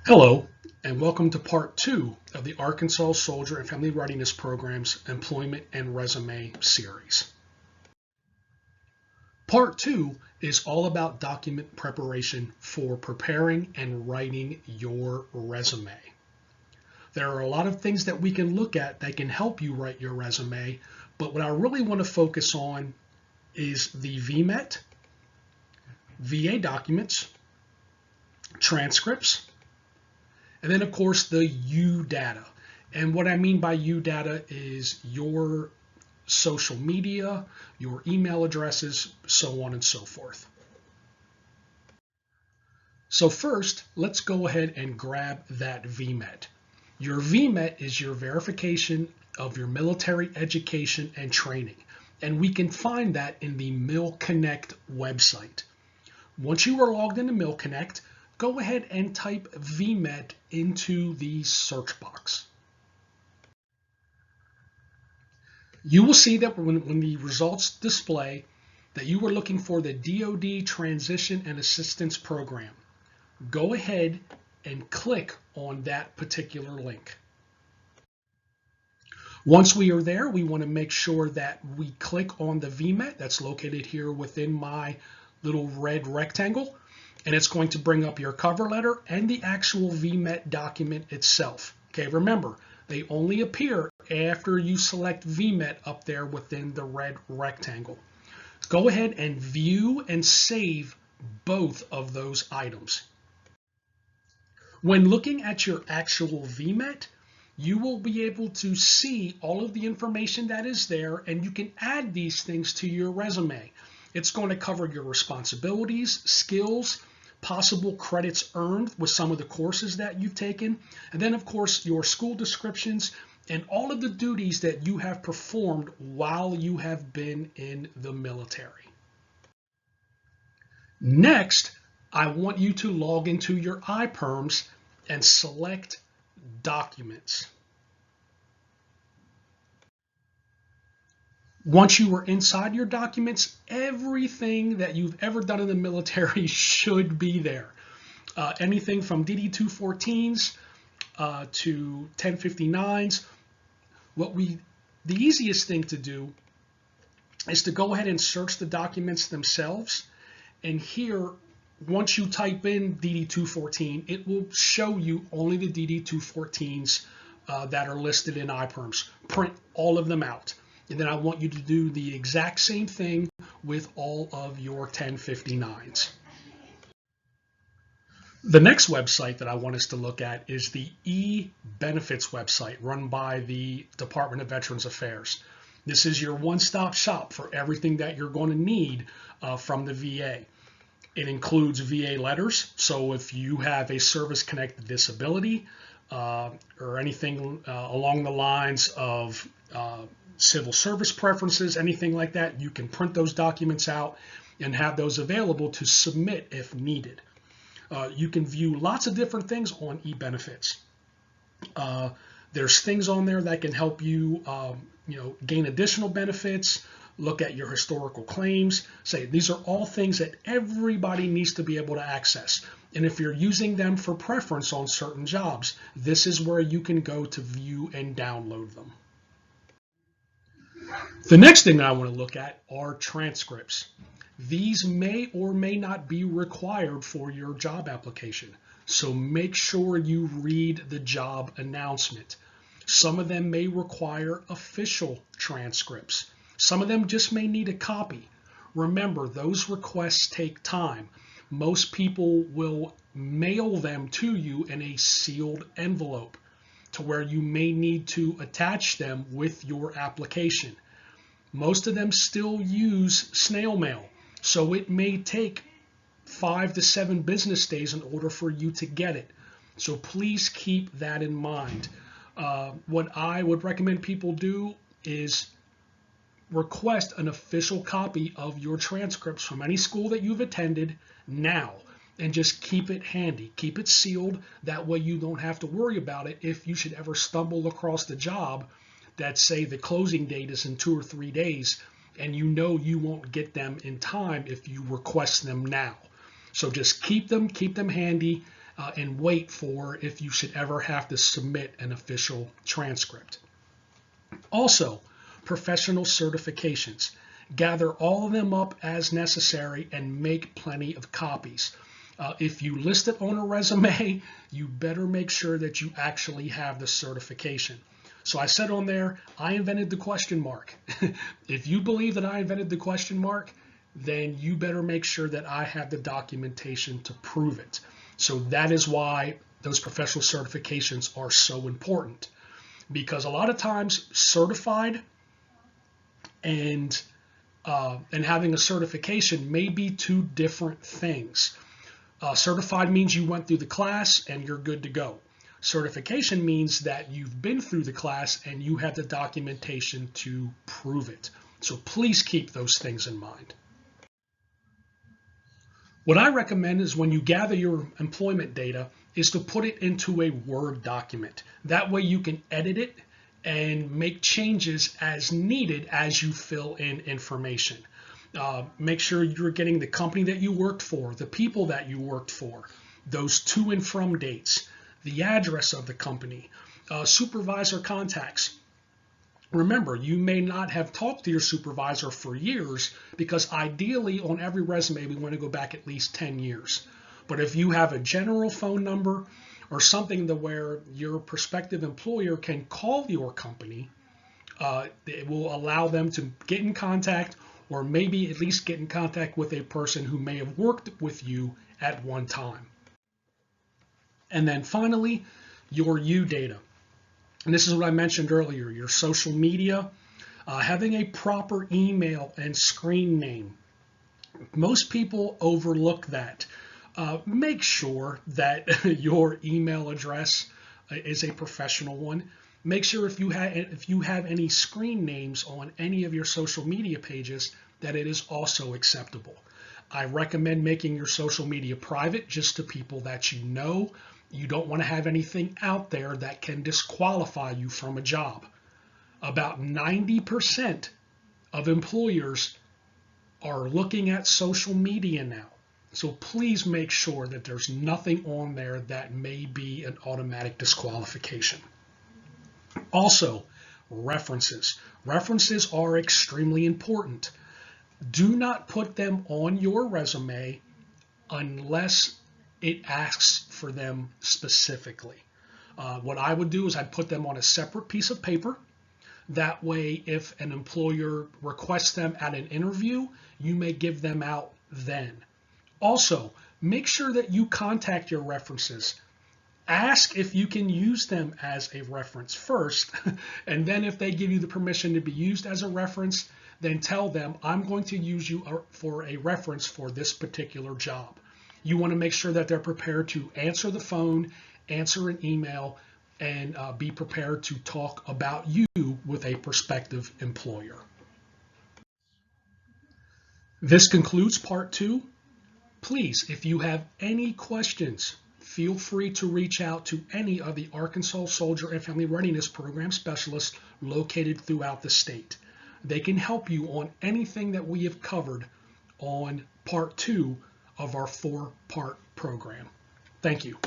Hello, and welcome to part two of the Arkansas Soldier and Family Readiness Program's Employment and Resume series. Part two is all about document preparation for preparing and writing your resume. There are a lot of things that we can look at that can help you write your resume, but what I really want to focus on is the VMET, VA documents, transcripts, and then, of course, the U data. And what I mean by U data is your social media, your email addresses, so on and so forth. So first, let's go ahead and grab that VMET. Your VMET is your verification of your military education and training. And we can find that in the MilConnect website. Once you are logged into MilConnect, go ahead and type VMET into the search box. You will see that when the results display that you are looking for the DoD Transition and Assistance Program. Go ahead and click on that particular link. Once we are there, we want to make sure that we click on the VMET that's located here within my little red rectangle. And it's going to bring up your cover letter and the actual VMET document itself. Okay, remember, they only appear after you select VMET up there within the red rectangle. Go ahead and view and save both of those items. When looking at your actual VMET, you will be able to see all of the information that is there, and you can add these things to your resume. It's going to cover your responsibilities, skills, possible credits earned with some of the courses that you've taken, and then of course your school descriptions and all of the duties that you have performed while you have been in the military. Next, I want you to log into your iPerms and select Documents. Once you are inside your documents, everything that you've ever done in the military should be there. Anything from DD-214s to 1059s. The easiest thing to do is to go ahead and search the documents themselves. And here, once you type in DD-214, it will show you only the DD-214s that are listed in iPerms. Print all of them out. And then I want you to do the exact same thing with all of your 1059s. The next website that I want us to look at is the e-benefits website run by the Department of Veterans Affairs. This is your one-stop shop for everything that you're going to need from the VA. It includes VA letters, so if you have a service-connected disability or anything along the lines of civil service preferences, anything like that, you can print those documents out and have those available to submit if needed. You can view lots of different things on e-benefits. There's things on there that can help you, gain additional benefits, look at your historical claims. Say these are all things that everybody needs to be able to access. And if you're using them for preference on certain jobs, this is where you can go to view and download them. The next thing that I want to look at are transcripts. These may or may not be required for your job application, so make sure you read the job announcement. Some of them may require official transcripts. Some of them just may need a copy. Remember, those requests take time. Most people will mail them to you in a sealed envelope to where you may need to attach them with your application. Most of them still use snail mail, so it may take 5 to 7 business days in order for you to get it. So please keep that in mind. What I would recommend people do is request an official copy of your transcripts from any school that you've attended now, and just keep it handy. Keep it sealed. That way you don't have to worry about it if you should ever stumble across the job that, say, the closing date is in 2 or 3 days, and you know you won't get them in time if you request them now. So just keep them handy. and wait for if you should ever have to submit an official transcript. Also, professional certifications. Gather all of them up as necessary and make plenty of copies. If you list it on a resume, you better make sure that you actually have the certification. So I said on there, I invented the question mark. If you believe that I invented the question mark, then you better make sure that I have the documentation to prove it. So that is why those professional certifications are so important, because a lot of times certified and having a certification may be two different things. Certified means you went through the class and you're good to go. Certification means that you've been through the class and you have the documentation to prove it. So please keep those things in mind. What I recommend is when you gather your employment data is to put it into a Word document. That way you can edit it and make changes as needed as you fill in information. Make sure you're getting the company that you worked for, the people that you worked for, those to and from dates, the address of the company, supervisor contacts. Remember, you may not have talked to your supervisor for years, because ideally on every resume we want to go back at least 10 years. But if you have a general phone number or something to where your prospective employer can call your company, it will allow them to get in contact, or maybe at least get in contact with a person who may have worked with you at one time. And then finally, your U data. And this is what I mentioned earlier, your social media, having a proper email and screen name. Most people overlook that. Make sure that your email address is a professional one. Make sure if you have any screen names on any of your social media pages, that it is also acceptable. I recommend making your social media private, just to people that you know. You don't want to have anything out there that can disqualify you from a job. About 90% of employers are looking at social media now. So please make sure that there's nothing on there that may be an automatic disqualification. Also, references. References are extremely important. Do not put them on your resume unless it asks for them specifically. What I would do is I'd put them on a separate piece of paper. That way, if an employer requests them at an interview, you may give them out then. Also, make sure that you contact your references. Ask if you can use them as a reference first, and then if they give you the permission to be used as a reference, then tell them, I'm going to use you for a reference for this particular job. You want to make sure that they're prepared to answer the phone, answer an email, and be prepared to talk about you with a prospective employer. This concludes part 2. Please, if you have any questions, feel free to reach out to any of the Arkansas Soldier and Family Readiness Program specialists located throughout the state. They can help you on anything that we have covered on part 2 of our 4-part program. Thank you.